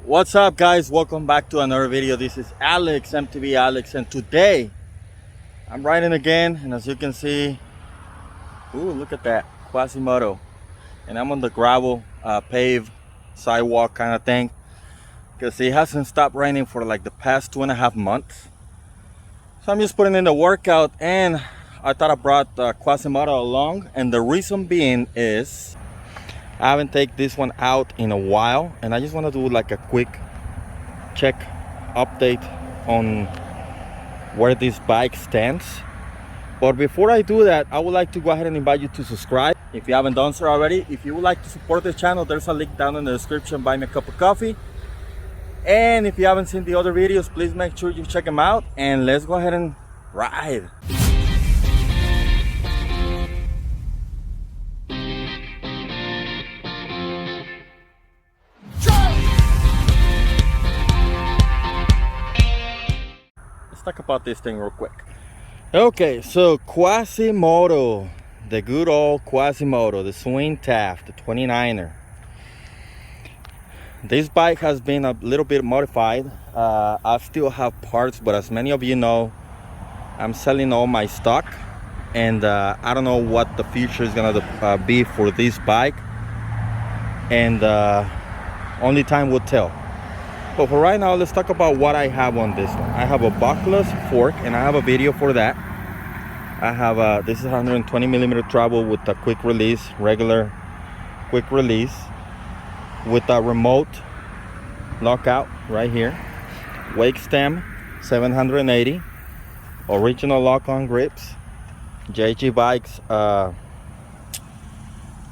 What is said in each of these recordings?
What's up, guys? Welcome back to another video. This is Alex, MTV Alex, and today I'm riding again, and as you can see, ooh, look at that Quasimodo, and I'm on the gravel paved sidewalk kind of thing because it hasn't stopped raining for like the past 2.5 months. So I'm just putting in the workout, and I thought I brought Quasimodo along, and the reason being is I haven't taken this one out in a while, and I just want to do like a quick check update on where this bike stands. But before I do that, I would like to go ahead and invite you to subscribe if you haven't done so already. If you would like to support this channel, there's a link down in the description. Buy me a cup of coffee. And if you haven't seen the other videos, please make sure you check them out, and let's go ahead and ride. Let's talk about this thing real quick. Okay, so Quasimodo, the good old Quasimodo, the Schwinn Taff, the 29er. This bike has been a little bit modified. I still have parts, but as many of you know, I'm selling all my stock, and I don't know what the future is gonna be for this bike, and only time will tell. But for right now, let's talk about what I have on this one. I have a buckless fork, and I have a video for that. I have this is 120mm travel with a quick release, regular quick release, with a remote lockout right here. Wake stem 780, original lock-on grips. JG Bikes,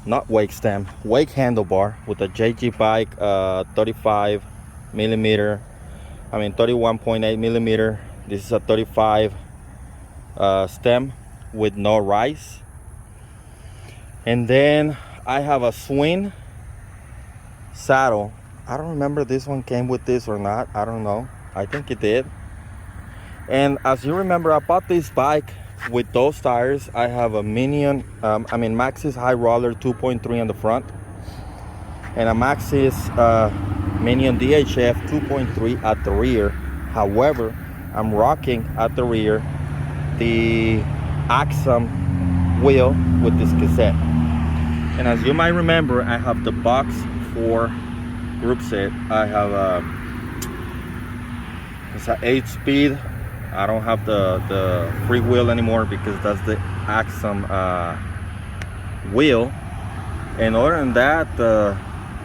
not wake stem, wake handlebar with a JG Bike 31.8 millimeter. This is a 35 stem with no rise. And then I have a Schwinn saddle. I don't remember this one came with this or not. I don't know. I think it did. And as you remember, I bought this bike with those tires. I have a Minion, Maxxis high roller 2.3 on the front, and a Maxxis Minion DHF 2.3 at the rear. However, I'm rocking at the rear the Axum wheel with this cassette. And as you might remember, I have the box 4 group set. I have it's an 8-speed. I don't have the free wheel anymore because that's the Axum wheel. And other than that,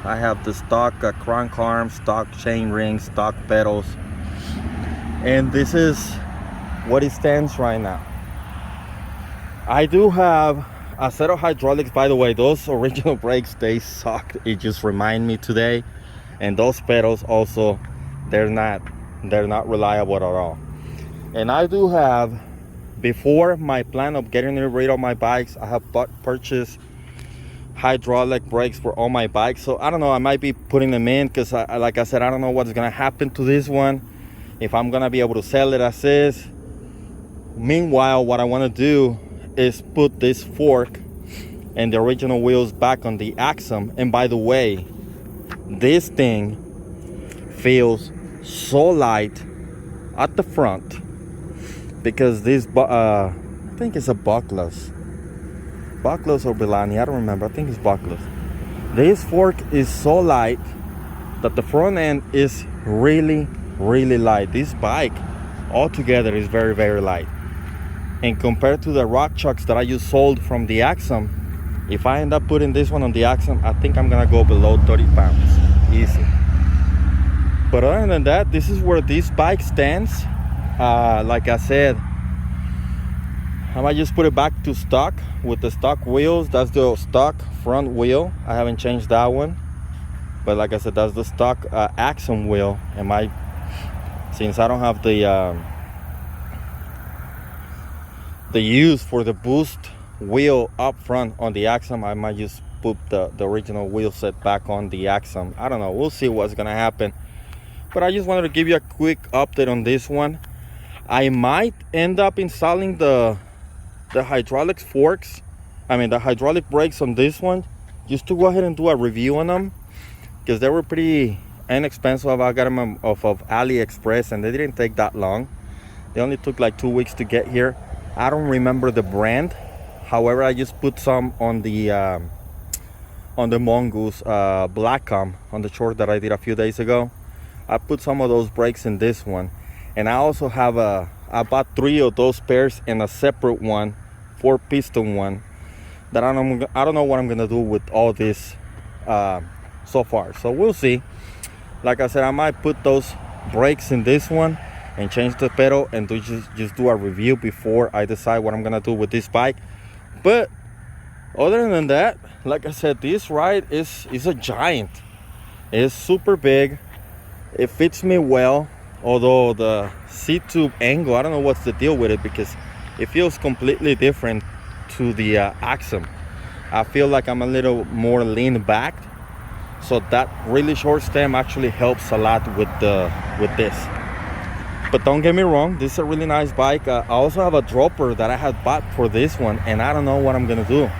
I have the stock crank arm, stock chain rings, stock pedals, and this is what it stands right now. I do have a set of hydraulics. By the way, those original brakes, they sucked. It just reminded me today. And those pedals also, they're not reliable at all. And I do have, before my plan of getting rid of my bikes, I have purchased hydraulic brakes for all my bikes. So I don't know, I might be putting them in because like I said, I don't know what's gonna happen to this one, if I'm gonna be able to sell it as is. Meanwhile, what I want to do is put this fork and the original wheels back on the Axum. And by the way, this thing feels so light at the front because this I think it's a buckless or Belani, I don't remember. I think it's buckless. This fork is so light that the front end is really light. This bike altogether is very light. And compared to the rock chucks that I just sold from the Axum, if I end up putting this one on the Axum, I think I'm gonna go below 30 pounds, easy. But other than that, this is where this bike stands. Like I said, I might just put it back to stock with the stock wheels. That's the stock front wheel. I haven't changed that one. But like I said, that's the stock Axum wheel. And since I don't have the use for the boost wheel up front on the Axum, I might just put the original wheel set back on the Axum. I don't know, we'll see what's gonna happen. But I just wanted to give you a quick update on this one. I might end up installing the hydraulic forks, the hydraulic brakes on this one, just to go ahead and do a review on them, because they were pretty inexpensive. I got them off of AliExpress, and they didn't take that long. They only took like 2 weeks to get here. I don't remember the brand. However, I just put some on the Mongoose Blackcom on the short that I did a few days ago. I put some of those brakes in this one, and I also have I bought 3 of those pairs in a separate one, 4-piston one, that I don't know what I'm gonna do with all this so far. So we'll see. Like I said, I might put those brakes in this one and change the pedal and just do a review before I decide what I'm gonna do with this bike. But other than that, like I said, this ride is a giant. It's super big. It fits me well, although the seat tube angle, I don't know what's the deal with it, because it feels completely different to the Axum. I feel like I'm a little more lean back, so that really short stem actually helps a lot with this. But don't get me wrong, this is a really nice bike. I also have a dropper that I had bought for this one, and I don't know what I'm gonna do.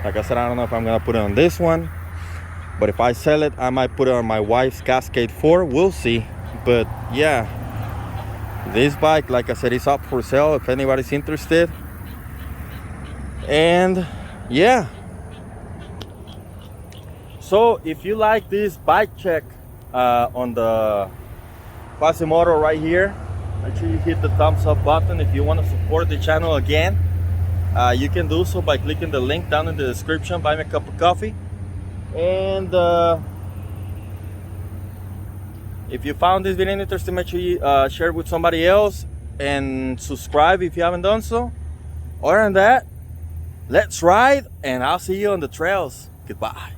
Like I said, I don't know if I'm gonna put it on this one, but if I sell it, I might put it on my wife's Cascade 4. We'll see. But yeah, this bike, like I said, is up for sale if anybody's interested. And yeah, so if you like this bike check on the Quasimodo right here, make sure you hit the thumbs up button. If you want to support the channel again, you can do so by clicking the link down in the description. Buy me a cup of coffee. And if you found this video interesting, make sure you share it with somebody else and subscribe if you haven't done so. Other than that, let's ride, and I'll see you on the trails. Goodbye.